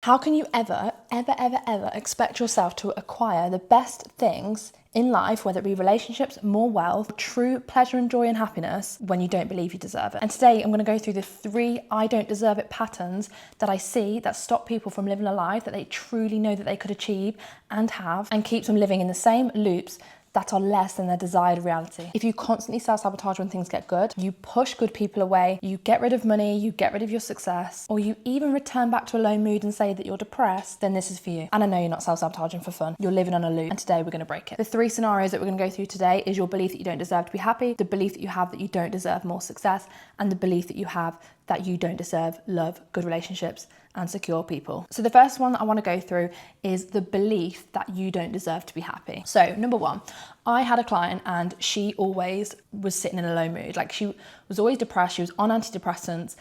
How can you ever expect yourself to acquire the best things in life, whether it be relationships, more wealth, true pleasure and joy and happiness, when you don't believe you deserve it? And today I'm going to go through the 3 I don't deserve it patterns that I see that stop people from living a life that they truly know that they could achieve and have, and keeps them living in the same loops that are less than their desired reality. If you constantly self-sabotage when things get good, you push good people away, you get rid of money, you get rid of your success, or you even return back to a low mood and say that you're depressed, then this is for you. And I know you're not self-sabotaging for fun. You're living on a loop, and today we're going to break it. The 3 scenarios that we're going to go through today is your belief that you don't deserve to be happy, the belief that you have that you don't deserve more success, and the belief that you have that you don't deserve love, good relationships, and secure people. So the first one that I want to go through is the belief that you don't deserve to be happy. So number 1, I had a client and she always was sitting in a low mood. Like, she was always depressed. She was on antidepressants,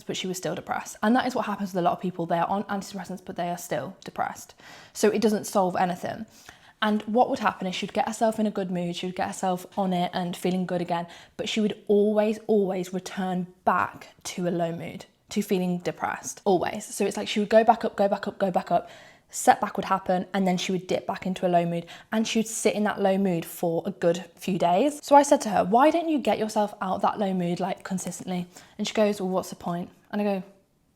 but she was still depressed. And that is what happens with a lot of people. They are on antidepressants, but they are still depressed. So it doesn't solve anything. And what would happen is she'd get herself in a good mood, she would get herself on it and feeling good again, but she would always return back to a low mood, to feeling depressed, always. So it's like she would go back up, setback would happen, and then she would dip back into a low mood, and she would sit in that low mood for a good few days. So I said to her, why don't you get yourself out of that low mood like consistently? And she goes, well, what's the point? And I go,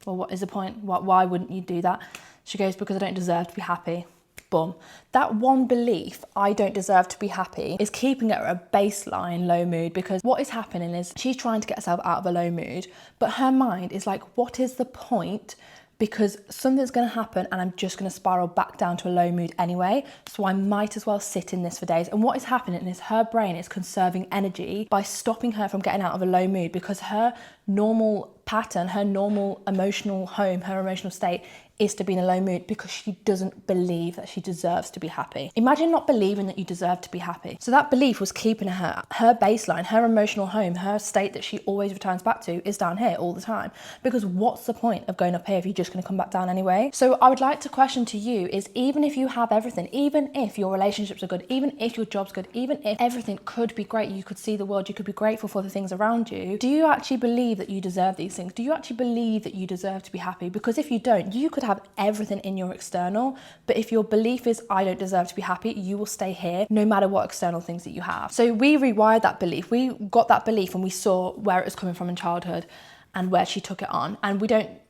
well, what is the point? Why wouldn't you do that? She goes, because I don't deserve to be happy. Boom. That one belief, I don't deserve to be happy, is keeping her at a baseline low mood, because what is happening is she's trying to get herself out of a low mood, but her mind is like, what is the point? Because something's going to happen and I'm just going to spiral back down to a low mood anyway, so I might as well sit in this for days. And what is happening is her brain is conserving energy by stopping her from getting out of a low mood, because her normal pattern, her normal emotional home, her emotional state is to be in a low mood, because she doesn't believe that she deserves to be happy. Imagine not believing that you deserve to be happy. So that belief was keeping her baseline, her emotional home, her state that she always returns back to is down here all the time. Because what's the point of going up here if you're just going to come back down anyway? So I would like to question to you is, even if you have everything, even if your relationships are good, even if your job's good, even if everything could be great, you could see the world, you could be grateful for the things around you, do you actually believe that you deserve these things? Do you actually believe that you deserve to be happy? Because if you don't, you could have everything in your external, but if your belief is I don't deserve to be happy, you will stay here no matter what external things that you have. So we rewired that belief. We got that belief and we saw where it was coming from in childhood and where she took it on. And we don't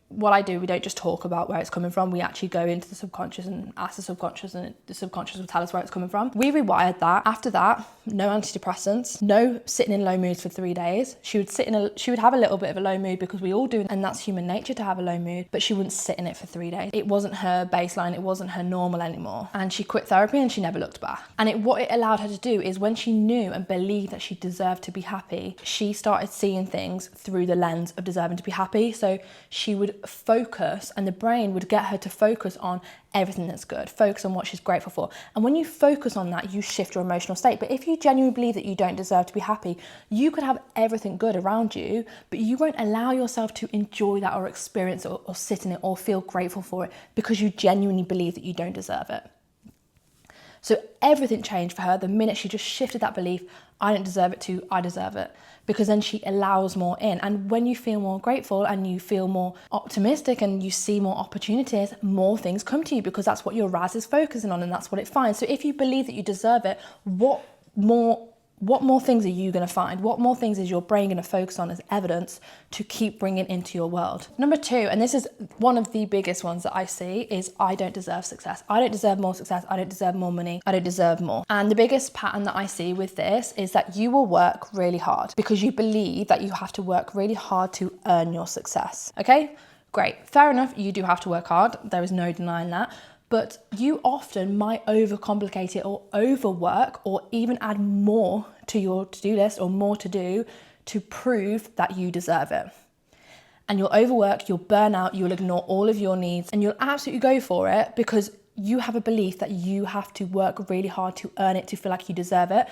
just talk about where it's coming from. We actually go into the subconscious and ask the subconscious, and the subconscious will tell us where it's coming from. We rewired that. After that, no antidepressants, no sitting in low moods for 3 days. She would have a little bit of a low mood, because we all do, and that's human nature to have a low mood, but she wouldn't sit in it for 3 days. It wasn't her baseline, it wasn't her normal anymore. And she quit therapy and she never looked back. And what it allowed her to do is, when she knew and believed that she deserved to be happy, she started seeing things through the lens of deserving to be happy. So she would focus, and the brain would get her to focus on everything that's good, focus on what she's grateful for. And when you focus on that, you shift your emotional state. But if you genuinely believe that you don't deserve to be happy, you could have everything good around you, but you won't allow yourself to enjoy that or experience it or sit in it or feel grateful for it, because you genuinely believe that you don't deserve it. So everything changed for her the minute she just shifted that belief, I don't deserve it, to I deserve it, because then she allows more in. And when you feel more grateful and you feel more optimistic and you see more opportunities, more things come to you, because that's what your RAS is focusing on and that's what it finds. So if you believe that you deserve it, what more things are you going to find? What more things is your brain going to focus on as evidence to keep bringing into your world? Number 2, and this is one of the biggest ones that I see, is I don't deserve success. I don't deserve more success. I don't deserve more money. I don't deserve more. And the biggest pattern that I see with this is that you will work really hard, because you believe that you have to work really hard to earn your success. Okay, great. Fair enough. You do have to work hard. There is no denying that. But you often might overcomplicate it or overwork, or even add more to your to-do list or more to do to prove that you deserve it. And you'll overwork, you'll burn out, you'll ignore all of your needs, and you'll absolutely go for it because you have a belief that you have to work really hard to earn it, to feel like you deserve it.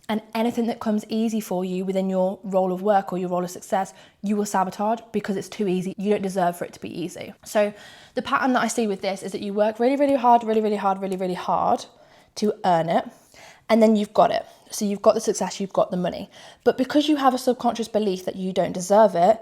And anything that comes easy for you within your role of work or your role of success, you will sabotage because it's too easy. You don't deserve for it to be easy. So the pattern that I see with this is that you work really, really hard, really hard to earn it. And then you've got it. So you've got the success, you've got the money. But because you have a subconscious belief that you don't deserve it,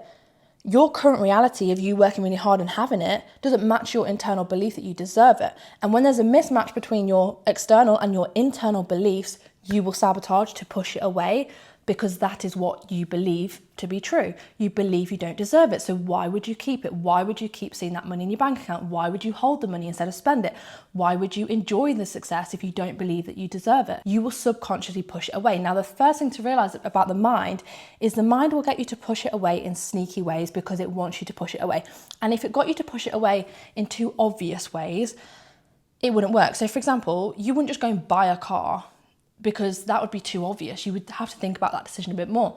Your current reality of you working really hard and having it doesn't match your internal belief that you deserve it. And when there's a mismatch between your external and your internal beliefs, you will sabotage to push it away, because that is what you believe to be true. You believe you don't deserve it. So why would you keep it? Why would you keep seeing that money in your bank account? Why would you hold the money instead of spend it? Why would you enjoy the success if you don't believe that you deserve it? You will subconsciously push it away. Now, the first thing to realize about the mind is the mind will get you to push it away in sneaky ways because it wants you to push it away. And if it got you to push it away in too obvious ways, it wouldn't work. So for example, you wouldn't just go and buy a car, because that would be too obvious. You would have to think about that decision a bit more.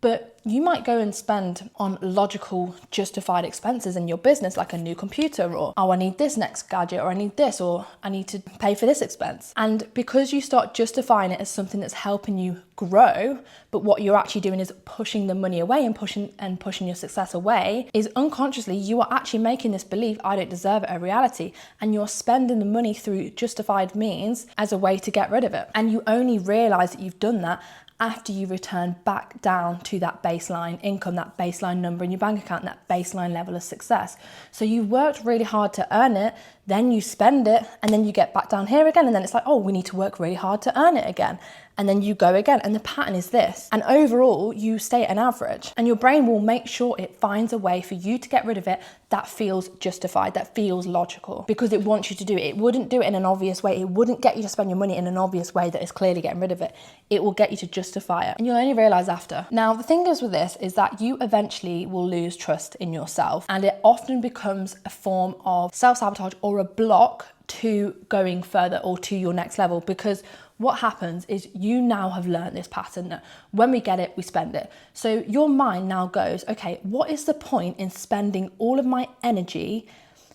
But you might go and spend on logical, justified expenses in your business, like a new computer, or, oh, I need this next gadget, or I need this, or I need to pay for this expense. And because you start justifying it as something that's helping you grow, but what you're actually doing is pushing the money away and pushing your success away, is unconsciously you are actually making this belief, I don't deserve it, a reality. And you're spending the money through justified means as a way to get rid of it. And you only realize that you've done that after you return back down to that baseline income, that baseline number in your bank account, that baseline level of success. So you've worked really hard to earn it, then you spend it, and then you get back down here again, and then it's like, oh, we need to work really hard to earn it again. And then you go again, and the pattern is this. And overall, you stay at an average, and your brain will make sure it finds a way for you to get rid of it that feels justified, that feels logical, because it wants you to do it. It wouldn't do it in an obvious way. It wouldn't get you to spend your money in an obvious way that is clearly getting rid of it. It will get you to justify it, and you'll only realize after. Now, the thing is with this is that you eventually will lose trust in yourself, and it often becomes a form of self-sabotage or a block to going further or to your next level, because what happens is you now have learned this pattern that when we get it, we spend it. So your mind now goes, okay, what is the point in spending all of my energy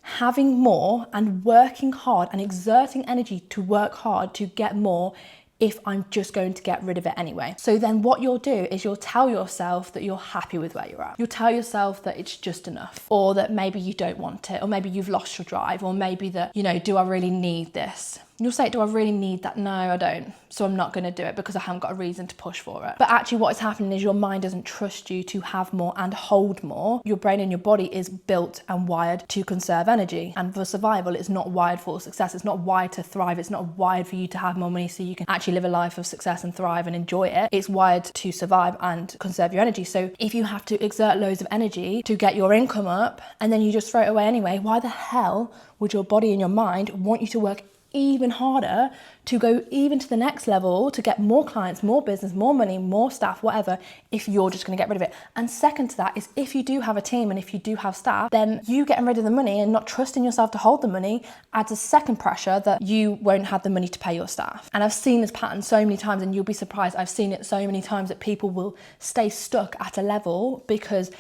having more and working hard and exerting energy to work hard to get more if I'm just going to get rid of it anyway? So then what you'll do is you'll tell yourself that you're happy with where you're at. You'll tell yourself that it's just enough, or that maybe you don't want it, or maybe you've lost your drive, or maybe that, do I really need this? You'll say, do I really need that? No, I don't. So I'm not going to do it because I haven't got a reason to push for it. But actually what is happening is your mind doesn't trust you to have more and hold more. Your brain and your body is built and wired to conserve energy. And for survival, it's not wired for success. It's not wired to thrive. It's not wired for you to have more money so you can actually live a life of success and thrive and enjoy it. It's wired to survive and conserve your energy. So if you have to exert loads of energy to get your income up and then you just throw it away anyway, why the hell would your body and your mind want you to work even harder to go even to the next level, to get more clients, more business, more money, more staff, whatever, if you're just going to get rid of it? And second to that is, if you do have a team and if you do have staff, then you getting rid of the money and not trusting yourself to hold the money adds a second pressure that you won't have the money to pay your staff. And I've seen this pattern so many times, and you'll be surprised, I've seen it so many times that people will stay stuck at a level because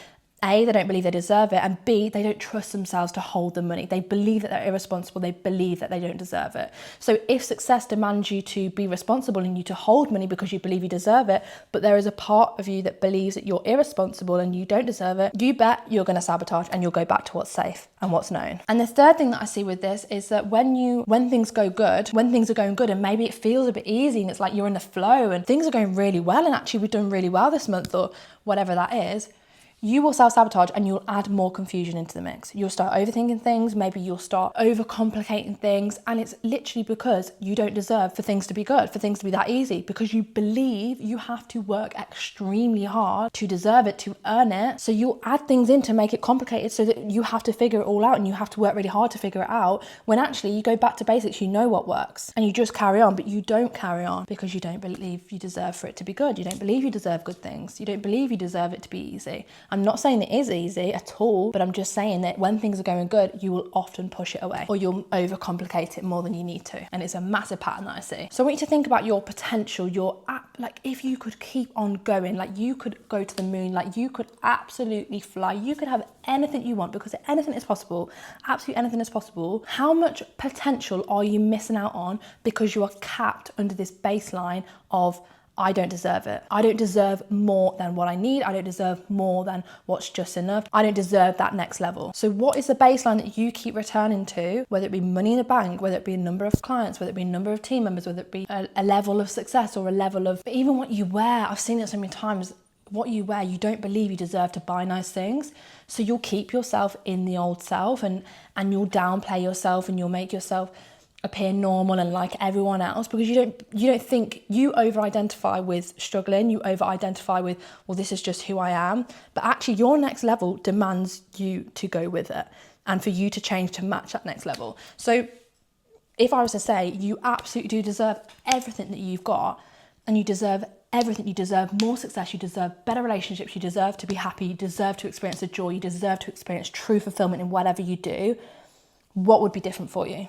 A, they don't believe they deserve it, and B, they don't trust themselves to hold the money. They believe that they're irresponsible. They believe that they don't deserve it. So if success demands you to be responsible and you to hold money because you believe you deserve it, but there is a part of you that believes that you're irresponsible and you don't deserve it, you bet you're going to sabotage and you'll go back to what's safe and what's known. And the third thing that I see with this is that when things go good, when things are going good and maybe it feels a bit easy and it's like you're in the flow and things are going really well and actually we've done really well this month or whatever that is, you will self-sabotage and you'll add more confusion into the mix. You'll start overthinking things, maybe you'll start overcomplicating things, and it's literally because you don't deserve for things to be good, for things to be that easy, because you believe you have to work extremely hard to deserve it, to earn it. So you'll add things in to make it complicated so that you have to figure it all out and you have to work really hard to figure it out, when actually you go back to basics, you know what works, and you just carry on. But you don't carry on because you don't believe you deserve for it to be good. You don't believe you deserve good things. You don't believe you deserve it to be easy. I'm not saying it is easy at all, but I'm just saying that when things are going good, you will often push it away or you'll overcomplicate it more than you need to. And it's a massive pattern that I see. So I want you to think about your potential, like if you could keep on going, like you could go to the moon, like you could absolutely fly, you could have anything you want, because anything is possible, absolutely anything is possible. How much potential are you missing out on because you are capped under this baseline of, I don't deserve it. I don't deserve more than what I need. I don't deserve more than what's just enough. I don't deserve that next level. So what is the baseline that you keep returning to, whether it be money in the bank, whether it be a number of clients, whether it be a number of team members, whether it be a level of success or a level of, even what you wear. I've seen it so many times what you wear, you don't believe you deserve to buy nice things. So you'll keep yourself in the old self, and you'll downplay yourself, and you'll make yourself appear normal and like everyone else, because you don't think, you over-identify with struggling, you over-identify with, well, this is just who I am. But actually your next level demands you to go with it and for you to change to match that next level. So if I was to say, you absolutely do deserve everything that you've got, and you deserve everything. You deserve more success, you deserve better relationships, you deserve to be happy, you deserve to experience the joy, you deserve to experience true fulfillment in whatever you do. What would be different for you?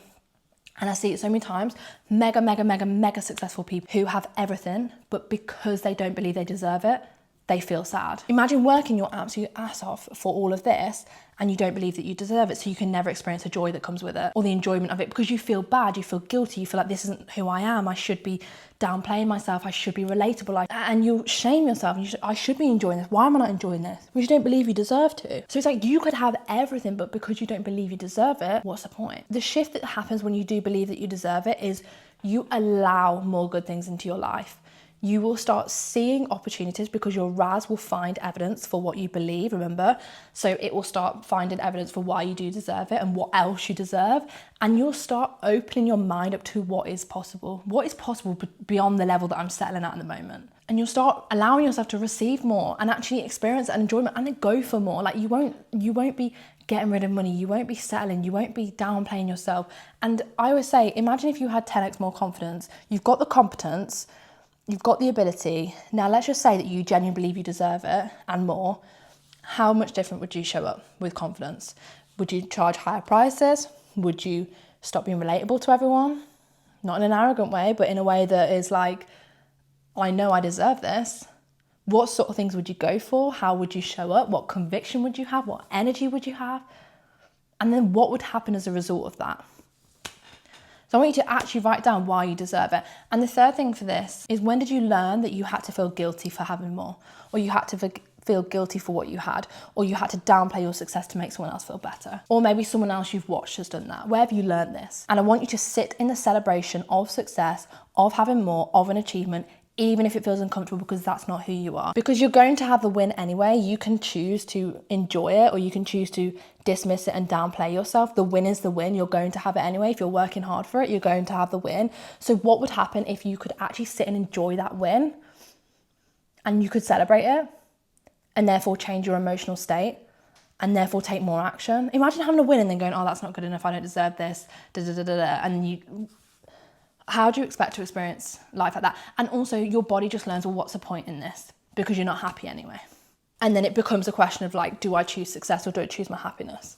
And I see it so many times, mega successful people who have everything, but because they don't believe they deserve it, they feel sad. Imagine working your absolute ass off for all of this and you don't believe that you deserve it, so you can never experience the joy that comes with it or the enjoyment of it, because you feel bad, you feel guilty, you feel like this isn't who I am, I should be downplaying myself, I should be relatable, and you'll shame yourself, and I should be enjoying this, why am I not enjoying this? Because you don't believe you deserve to. So it's like you could have everything, but because you don't believe you deserve it, what's the point? The shift that happens when you do believe that you deserve it is you allow more good things into your life. You will start seeing opportunities because your RAS will find evidence for what you believe, remember? So it will start finding evidence for why you do deserve it and what else you deserve. And you'll start opening your mind up to what is possible beyond the level that I'm settling at the moment. And you'll start allowing yourself to receive more and actually experience that enjoyment and then go for more. Like you won't be getting rid of money, you won't be settling, you won't be downplaying yourself. And I always say, imagine if you had 10x more confidence. You've got the competence, you've got the ability. Now let's just say that you genuinely believe you deserve it and more. How much different would you show up with confidence? Would you charge higher prices? Would you stop being relatable to everyone? Not in an arrogant way, but in a way that is like, I know I deserve this. What sort of things would you go for? How would you show up? What conviction would you have? What energy would you have? And then what would happen as a result of that? So I want you to actually write down why you deserve it. And the third thing for this is, when did you learn that you had to feel guilty for having more? Or you had to feel guilty for what you had? Or you had to downplay your success to make someone else feel better? Or maybe someone else you've watched has done that. Where have you learned this? And I want you to sit in the celebration of success, of having more, of an achievement, even if it feels uncomfortable, because that's not who you are. Because you're going to have the win anyway. You can choose to enjoy it, or you can choose to dismiss it and downplay yourself. The win is the win. You're going to have it anyway. If you're working hard for it, you're going to have the win. So what would happen if you could actually sit and enjoy that win, and you could celebrate it, and therefore change your emotional state, and therefore take more action? Imagine having a win and then going, oh, that's not good enough, I don't deserve this, and you... How do you expect to experience life like that? And also your body just learns, well, what's the point in this? Because you're not happy anyway. And then it becomes a question of like, do I choose success or do I choose my happiness?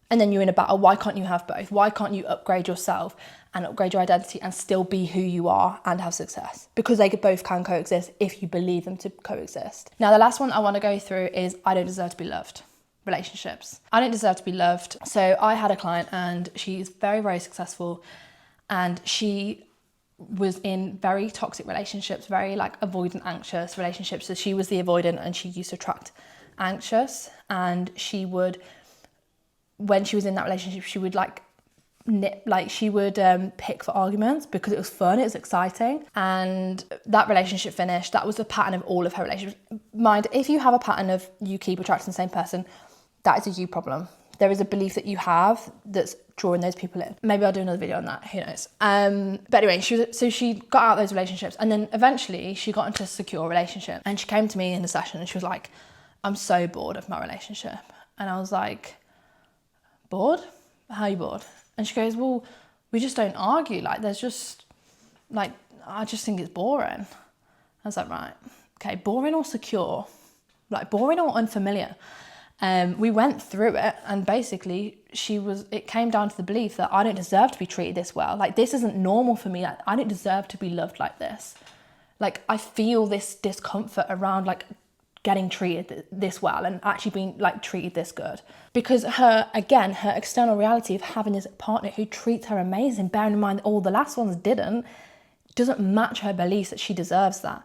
And then you're in a battle. Why can't you have both? Why can't you upgrade yourself and upgrade your identity and still be who you are and have success? Because they both can coexist if you believe them to coexist. Now, the last one I want to go through is, I don't deserve to be loved. Relationships. I don't deserve to be loved. So I had a client, and she's very, very successful. And she was in very toxic relationships, very like avoidant, anxious relationships. So she was the avoidant, and she used to attract anxious. And she would, when she was in that relationship, she would pick for arguments because it was fun, it was exciting. And that relationship finished. That was a pattern of all of her relationships. Mind, if you have a pattern of you keep attracting the same person, that is a you problem. There is a belief that you have that's drawing those people in. Maybe I'll do another video on that, who knows. But anyway, she got out of those relationships, and then eventually she got into a secure relationship, and she came to me in a session and she was like, I'm so bored of my relationship. And I was like, bored? How are you bored? And she goes, well, we just don't argue. Like, there's just, like, I just think it's boring. I was like, right, okay, boring or secure? Like, boring or unfamiliar? We went through it, and basically it came down to the belief that I don't deserve to be treated this well. Like, this isn't normal for me. Like, I don't deserve to be loved like this. Like, I feel this discomfort around like getting treated this well and actually being like treated this good. Because her external reality of having this partner who treats her amazing, bearing in mind that all the last ones doesn't match her beliefs that she deserves that.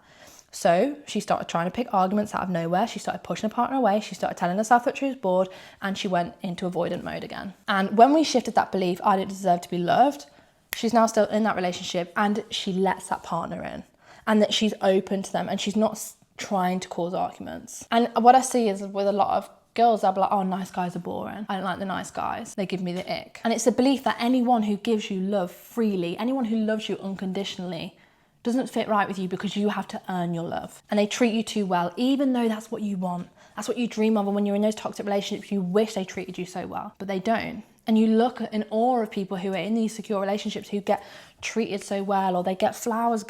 So she started trying to pick arguments out of nowhere. She started pushing her partner away. She started telling herself that she was bored, and she went into avoidant mode again. And when we shifted that belief, I didn't deserve to be loved, she's now still in that relationship, and she lets that partner in, and that she's open to them, and she's not trying to cause arguments. And what I see is with a lot of girls, they'll be like, oh, nice guys are boring. I don't like the nice guys. They give me the ick. And it's a belief that anyone who gives you love freely, anyone who loves you unconditionally, doesn't fit right with you because you have to earn your love. And they treat you too well, even though that's what you want. That's what you dream of. And when you're in those toxic relationships, you wish they treated you so well, but they don't. And you look in awe of people who are in these secure relationships who get treated so well, or they get flowers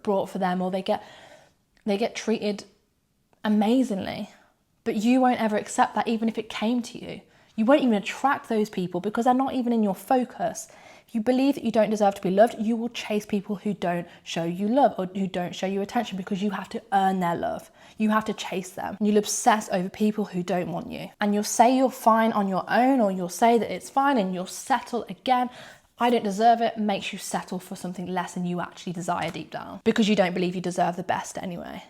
brought for them, or they get treated amazingly. But you won't ever accept that, even if it came to you. You won't even attract those people because they're not even in your focus. If you believe that you don't deserve to be loved, you will chase people who don't show you love or who don't show you attention, because you have to earn their love. You have to chase them. And you'll obsess over people who don't want you. And you'll say you're fine on your own, or you'll say that it's fine, and you'll settle again. I don't deserve it makes you settle for something less than you actually desire deep down, because you don't believe you deserve the best anyway.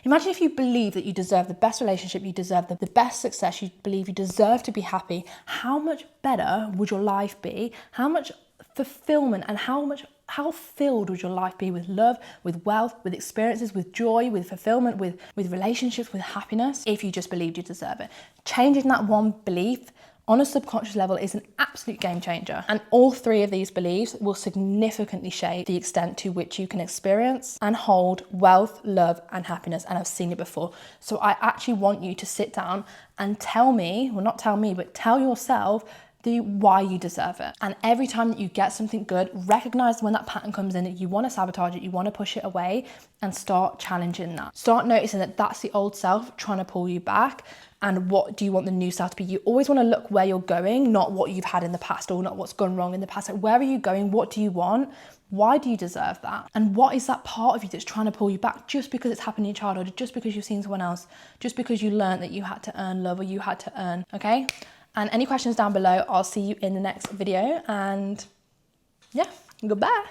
Imagine if you believe that you deserve the best relationship, you deserve the best success, you believe you deserve to be happy. How much better would your life be? How much fulfillment and how filled would your life be with love, with wealth, with experiences, with joy, with fulfillment, with relationships, with happiness, if you just believed you deserve it? Changing that one belief on a subconscious level is an absolute game changer. And all three of these beliefs will significantly shape the extent to which you can experience and hold wealth, love, and happiness. And I've seen it before. So I actually want you to sit down and tell me, well, not tell me, but tell yourself why you deserve it. And every time that you get something good, recognize when that pattern comes in, that you want to sabotage it, you want to push it away, and start challenging that. Start noticing that that's the old self trying to pull you back. And what do you want the new self to be? You always want to look where you're going, not what you've had in the past, or not what's gone wrong in the past. Like, where are you going? What do you want? Why do you deserve that? And what is that part of you that's trying to pull you back just because it's happened in your childhood, just because you've seen someone else, just because you learned that you had to earn love, or you had to earn, okay? And any questions down below, I'll see you in the next video. And yeah, goodbye.